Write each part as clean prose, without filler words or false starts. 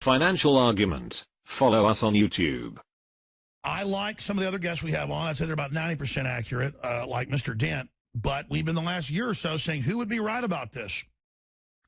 Financial Argument. Follow us on YouTube. I like some of the other guests we have on. I'd say they're about 90% accurate, like Mr. Dent. But we've been the last year or so saying who would be right about this?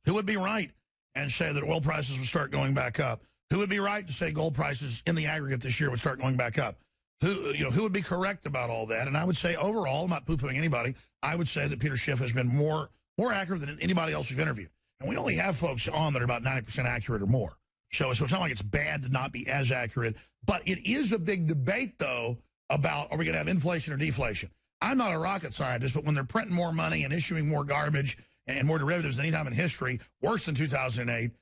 Who would be right and say that oil prices would start going back up? Who would be right to say gold prices in the aggregate this year would start going back up? Who would be correct about all that? And I would say overall, I'm not poo-pooing anybody, I would say that Peter Schiff has been more accurate than anybody else we've interviewed. And we only have folks on that are about 90% accurate or more. So it's not like it's bad to not be as accurate. But it is a big debate, though, about are we going to have inflation or deflation? I'm not a rocket scientist, but when they're printing more money and issuing more garbage and more derivatives than any time in history, worse than 2008,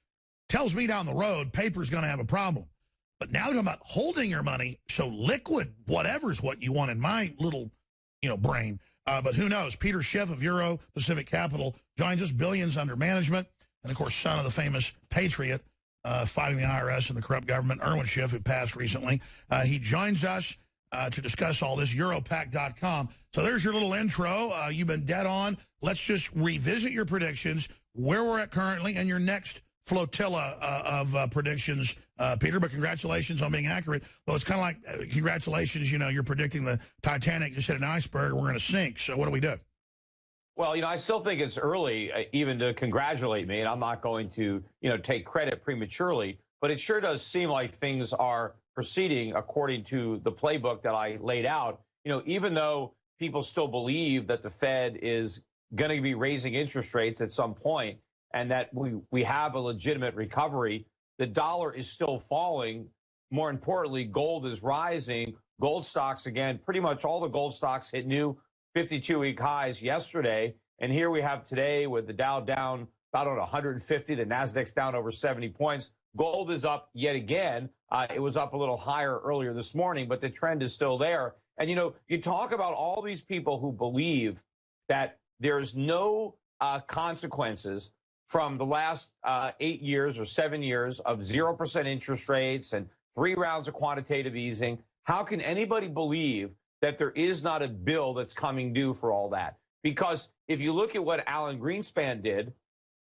tells me down the road paper's going to have a problem. But now you're talking about holding your money, so liquid, whatever's what you want in my little, brain. But who knows? Peter Schiff of Euro Pacific Capital joins us, billions under management, and, of course, son of the famous patriot fighting the IRS and the corrupt government, Irwin Schiff, who passed recently. He joins us to discuss all this, Europac.com. So there's your little intro. You've been dead on. Let's just revisit your predictions, where we're at currently, and your next flotilla of predictions, Peter. But congratulations on being accurate. Though it's kind of like congratulations, you're predicting the Titanic just hit an iceberg and we're going to sink. So what do we do? Well, I still think it's early even to congratulate me, and I'm not going to, take credit prematurely, but it sure does seem like things are proceeding according to the playbook that I laid out. Even though people still believe that the Fed is going to be raising interest rates at some point and that we have a legitimate recovery, the dollar is still falling. More importantly, gold is rising. Gold stocks, again, pretty much all the gold stocks hit new 52-week highs yesterday, and here we have today with the Dow down about 150, the Nasdaq's down over 70 points. Gold is up yet again. It was up a little higher earlier this morning, but the trend is still there. And, you talk about all these people who believe that there's no consequences from the last 8 years or 7 years of 0% interest rates and 3 rounds of quantitative easing. How can anybody believe that there is not a bill that's coming due for all that? Because if you look at what Alan Greenspan did,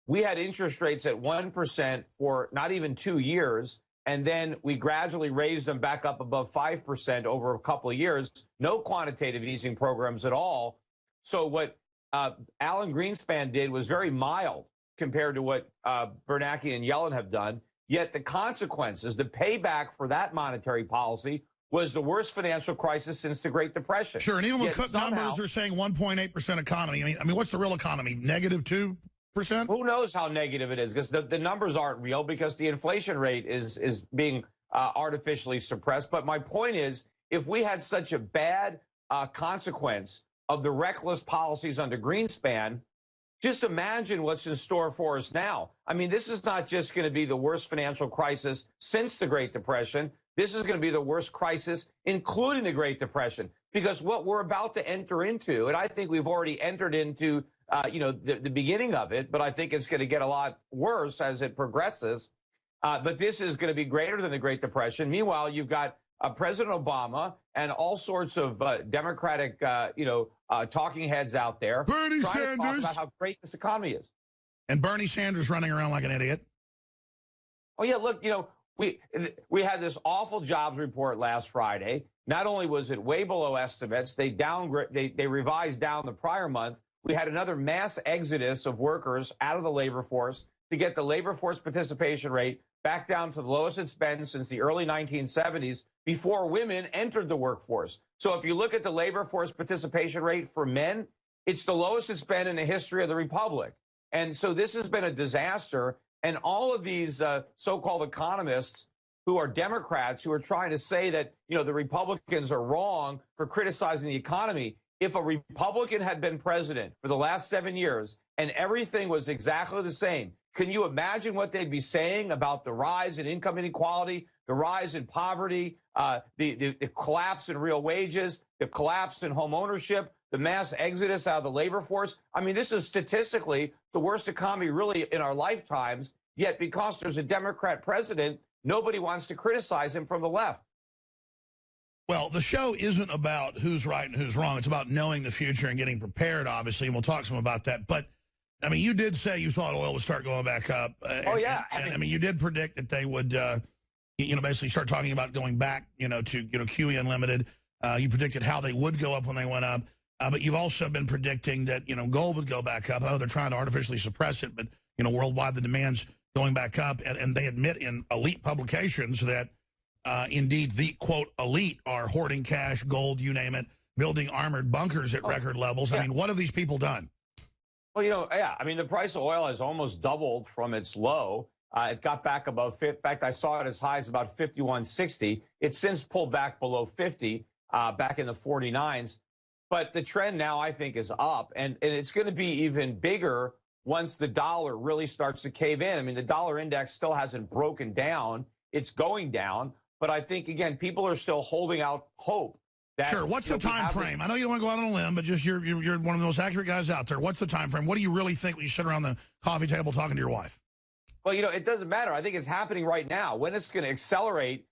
we had interest rates at 1% for not even 2 years, and then we gradually raised them back up above 5% over a couple of years. No quantitative easing programs at all. So what Alan Greenspan did was very mild compared to what Bernanke and Yellen have done. Yet the consequences, the payback for that monetary policy was the worst financial crisis since the Great Depression. Sure, and even when cut numbers are saying 1.8% economy. I mean, what's the real economy? Negative 2%? Who knows how negative it is? Because the numbers aren't real, because the inflation rate is being artificially suppressed. But my point is, if we had such a bad consequence of the reckless policies under Greenspan, just imagine what's in store for us now. I mean, this is not just going to be the worst financial crisis since the Great Depression. This is going to be the worst crisis, including the Great Depression, because what we're about to enter into, and I think we've already entered into, the beginning of it, but I think it's going to get a lot worse as it progresses. But this is going to be greater than the Great Depression. Meanwhile, you've got President Obama and all sorts of Democratic, talking heads out there Bernie trying Sanders. to talk about how great this economy is. And Bernie Sanders running around like an idiot. Oh, yeah, look, we had this awful jobs report last Friday. Not only was it way below estimates, they revised down the prior month. We had another mass exodus of workers out of the labor force to get the labor force participation rate back down to the lowest it's been since the early 1970s, before women entered the workforce. So if you look at the labor force participation rate for men, it's the lowest it's been in the history of the republic. And so this has been a disaster. And all of these so-called economists who are Democrats who are trying to say that, the Republicans are wrong for criticizing the economy. If a Republican had been president for the last 7 years and everything was exactly the same, can you imagine what they'd be saying about the rise in income inequality, the rise in poverty, the collapse in real wages, the collapse in home ownership, the mass exodus out of the labor force? I mean, this is statistically the worst economy really in our lifetimes, yet because there's a Democrat president, nobody wants to criticize him from the left. Well, the show isn't about who's right and who's wrong. It's about knowing the future and getting prepared, obviously, and we'll talk some about that. But I mean, you did say you thought oil would start going back up. Yeah. I mean, you did predict that they would, basically start talking about going back, to, QE Unlimited. You predicted how they would go up when they went up. But you've also been predicting that, gold would go back up. I know they're trying to artificially suppress it, but, worldwide the demand's going back up. And they admit in elite publications that, indeed, the, quote, elite are hoarding cash, gold, you name it, building armored bunkers at record levels. Yeah. I mean, what have these people done? Well, I mean, the price of oil has almost doubled from its low. It got back above, in fact, I saw it as high as about 51.60. It's since pulled back below 50, back in the 49s. But the trend now, I think, is up, and it's going to be even bigger once the dollar really starts to cave in. I mean, the dollar index still hasn't broken down. It's going down. But I think, again, people are still holding out hope. Sure. What's the time frame? I know you don't want to go out on a limb, but just you're one of the most accurate guys out there. What's the time frame? What do you really think when you sit around the coffee table talking to your wife? Well, it doesn't matter. I think it's happening right now. When it's going to accelerate,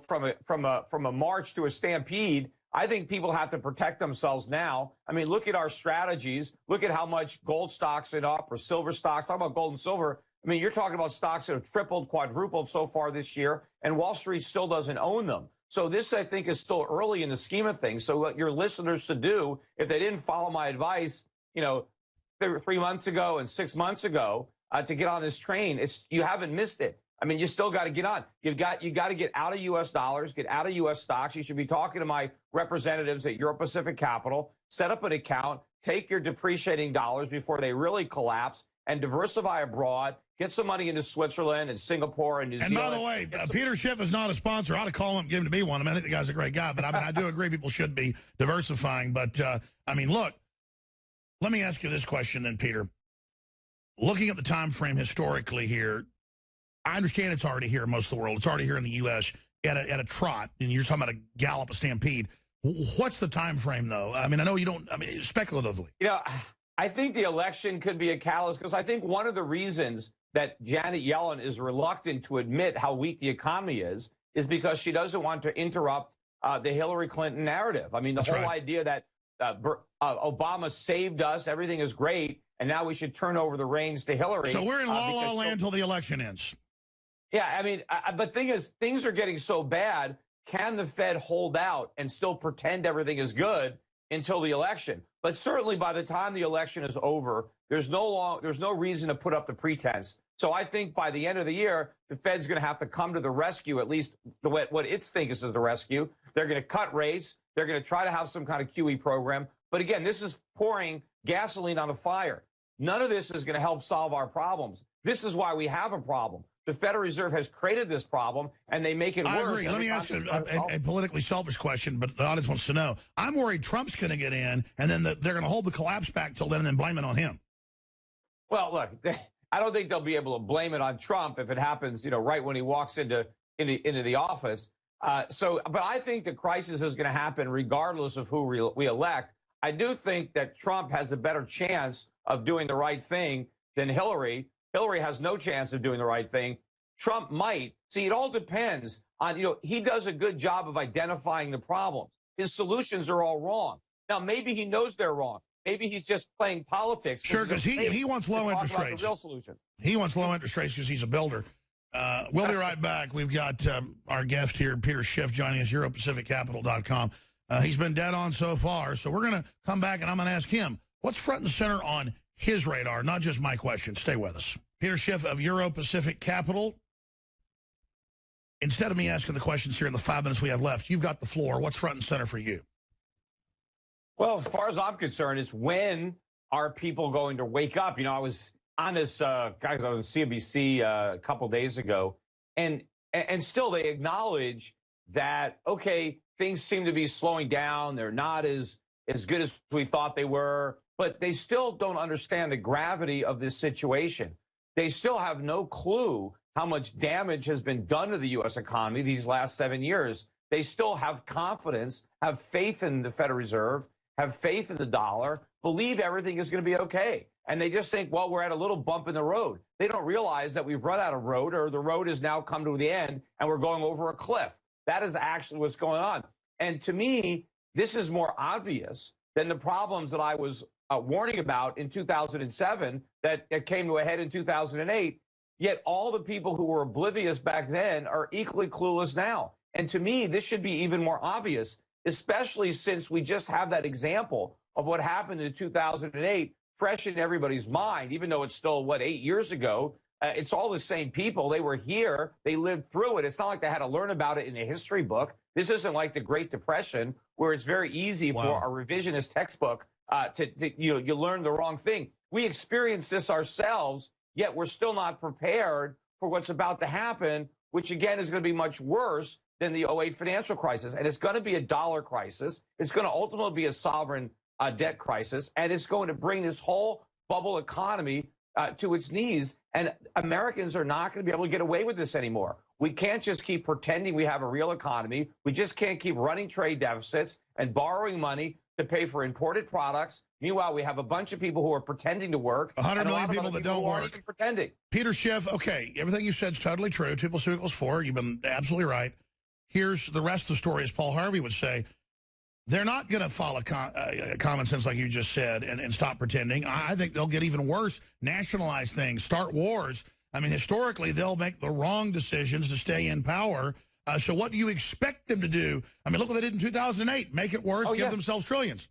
from a march to a stampede, I think people have to protect themselves now. I mean, look at our strategies. Look at how much gold stocks are up or silver stocks. Talk about gold and silver. I mean, you're talking about stocks that have tripled, quadrupled so far this year, and Wall Street still doesn't own them. So this, I think, is still early in the scheme of things. So what your listeners should do, if they didn't follow my advice, 3 months ago and 6 months ago, to get on this train, you haven't missed it. I mean, you still got to get on. You got to get out of U.S. dollars, get out of U.S. stocks. You should be talking to my representatives at Euro Pacific Capital. Set up an account. Take your depreciating dollars before they really collapse, and diversify abroad. Get some money into Switzerland and Singapore and New Zealand. And by the way, Peter Schiff is not a sponsor. I ought to call him, give him to be one. I mean, I think the guy's a great guy, but I do agree people should be diversifying. But, I mean, look, let me ask you this question then, Peter. Looking at the time frame historically here, I understand it's already here in most of the world. It's already here in the U.S. at a trot, and you're talking about a gallop, a stampede. What's the time frame, though? I mean, I know you don't, speculatively. I think the election could be a catalyst, because I think one of the reasons that Janet Yellen is reluctant to admit how weak the economy is because she doesn't want to interrupt the Hillary Clinton narrative. I mean, the whole idea that Obama saved us, everything is great, and now we should turn over the reins to Hillary. So we're in la-la land until the election ends. Yeah, I mean, but thing is, things are getting so bad. Can the Fed hold out and still pretend everything is good until the election? But certainly by the time the election is over, there's no reason to put up the pretense. So I think by the end of the year, the Fed's going to have to come to the rescue, at least what its thinks is the rescue. They're going to cut rates. They're going to try to have some kind of QE program. But again, this is pouring gasoline on a fire. None of this is going to help solve our problems. This is why we have a problem. The Federal Reserve has created this problem, and they make it worse. I agree. Let me ask you a politically selfish question, but the audience wants to know. I'm worried Trump's going to get in, and then they're going to hold the collapse back till then and then blame it on him. Well, look, I don't think they'll be able to blame it on Trump if it happens, right when he walks into the office. But I think the crisis is going to happen regardless of who we elect. I do think that Trump has a better chance of doing the right thing than Hillary. Hillary has no chance of doing the right thing. Trump might. See, it all depends on, he does a good job of identifying the problems. His solutions are all wrong. Now, maybe he knows they're wrong. Maybe he's just playing politics. Sure, because he wants low interest rates. The real solution. He wants low interest rates because he's a builder. We'll be right back. We've got our guest here, Peter Schiff, joining us, EuroPacificCapital.com. He's been dead on so far, so we're going to come back and I'm going to ask him, what's front and center on his radar, not just my question. Stay with us. Peter Schiff of Euro Pacific Capital. Instead of me asking the questions here in the 5 minutes we have left, you've got the floor. What's front and center for you? Well, as far as I'm concerned, it's when are people going to wake up? I was on this, guys, I was on CNBC a couple days ago, and still they acknowledge that, okay, things seem to be slowing down. They're not as good as we thought they were, but they still don't understand the gravity of this situation. They still have no clue how much damage has been done to the U.S. economy these last 7 years. They still have confidence, have faith in the Federal Reserve, have faith in the dollar, believe everything is going to be okay. And they just think, well, we're at a little bump in the road. They don't realize that we've run out of road, or the road has now come to the end and we're going over a cliff. That is actually what's going on. And to me, this is more obvious than the problems that I was warning about in 2007 that came to a head in 2008. Yet all the people who were oblivious back then are equally clueless now. And to me, this should be even more obvious, especially since we just have that example of what happened in 2008 fresh in everybody's mind, even though it's still, what, 8 years ago. It's all the same people. They were here. They lived through it. It's not like they had to learn about it in a history book. This isn't like the Great Depression, where it's very easy for a revisionist textbook you learn the wrong thing. We experienced this ourselves, yet we're still not prepared for what's about to happen, which, again, is going to be much worse than the '08 financial crisis. And it's going to be a dollar crisis. It's going to ultimately be a sovereign debt crisis. And it's going to bring this whole bubble economy to its knees. And Americans are not going to be able to get away with this anymore. We can't just keep pretending we have a real economy. We just can't keep running trade deficits and borrowing money to pay for imported products. Meanwhile, we have a bunch of people who are pretending to work. 100 million people that don't work. Even pretending. Peter Schiff, okay, everything you said is totally true. 2 + 2 = 4. You've been absolutely right. Here's the rest of the story, as Paul Harvey would say. They're not going to follow common sense like you just said and stop pretending. I think they'll get even worse, nationalize things, start wars. I mean, historically, they'll make the wrong decisions to stay in power. So what do you expect them to do? I mean, look what they did in 2008. Make it worse, give themselves trillions.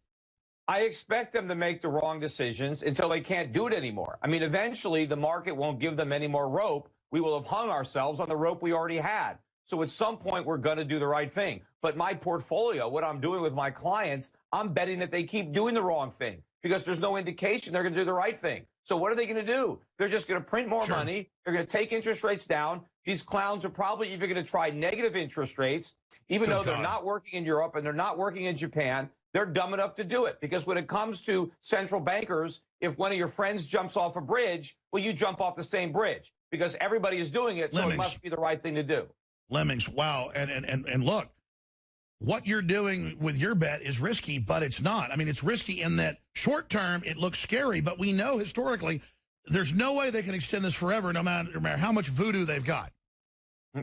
I expect them to make the wrong decisions until they can't do it anymore. I mean, eventually, the market won't give them any more rope. We will have hung ourselves on the rope we already had. So at some point, we're going to do the right thing. But my portfolio, what I'm doing with my clients, I'm betting that they keep doing the wrong thing because there's no indication they're going to do the right thing. So what are they going to do? They're just going to print more money. They're going to take interest rates down. These clowns are probably even going to try negative interest rates, even though they're not working in Europe and they're not working in Japan. They're dumb enough to do it because when it comes to central bankers, if one of your friends jumps off a bridge, well, you jump off the same bridge because everybody is doing it, so it must be the right thing to do. Lemmings, wow. And look, what you're doing with your bet is risky, but it's not. I mean, it's risky in that short term, it looks scary, but we know historically there's no way they can extend this forever, no matter how much voodoo they've got.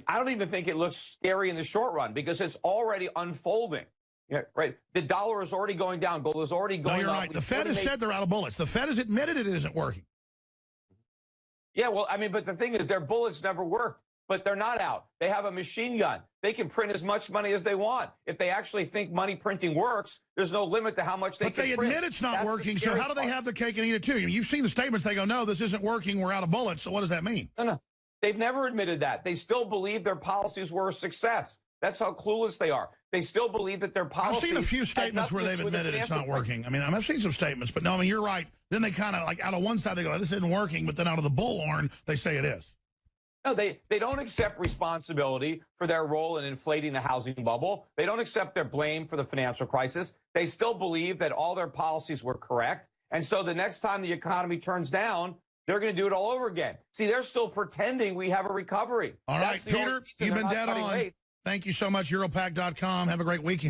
I don't even think it looks scary in the short run because it's already unfolding. Yeah, right. The dollar is already going down. Gold is already going up. No, you're right. The Fed has said they're out of bullets. The Fed has admitted it isn't working. Yeah, well, I mean, but the thing is, their bullets never worked. But they're not out. They have a machine gun. They can print as much money as they want. If they actually think money printing works, there's no limit to how much they can print. But they admit it's not working, so how do they have the cake and eat it too? You've seen the statements. They go, no, this isn't working. We're out of bullets. So what does that mean? No. They've never admitted that. They still believe their policies were a success. That's how clueless they are. They still believe that their policies... I've seen a few statements where they've admitted it's not working. I mean, I've seen some statements, but no, I mean, you're right. Then they kind of, like, out of one side, they go, this isn't working, but then out of the bullhorn, they say it is. No, they don't accept responsibility for their role in inflating the housing bubble. They don't accept their blame for the financial crisis. They still believe that all their policies were correct. And so the next time the economy turns down, they're going to do it all over again. See, they're still pretending we have a recovery. All right, Peter, you've been dead on. Thank you so much, Europac.com. Have a great weekend.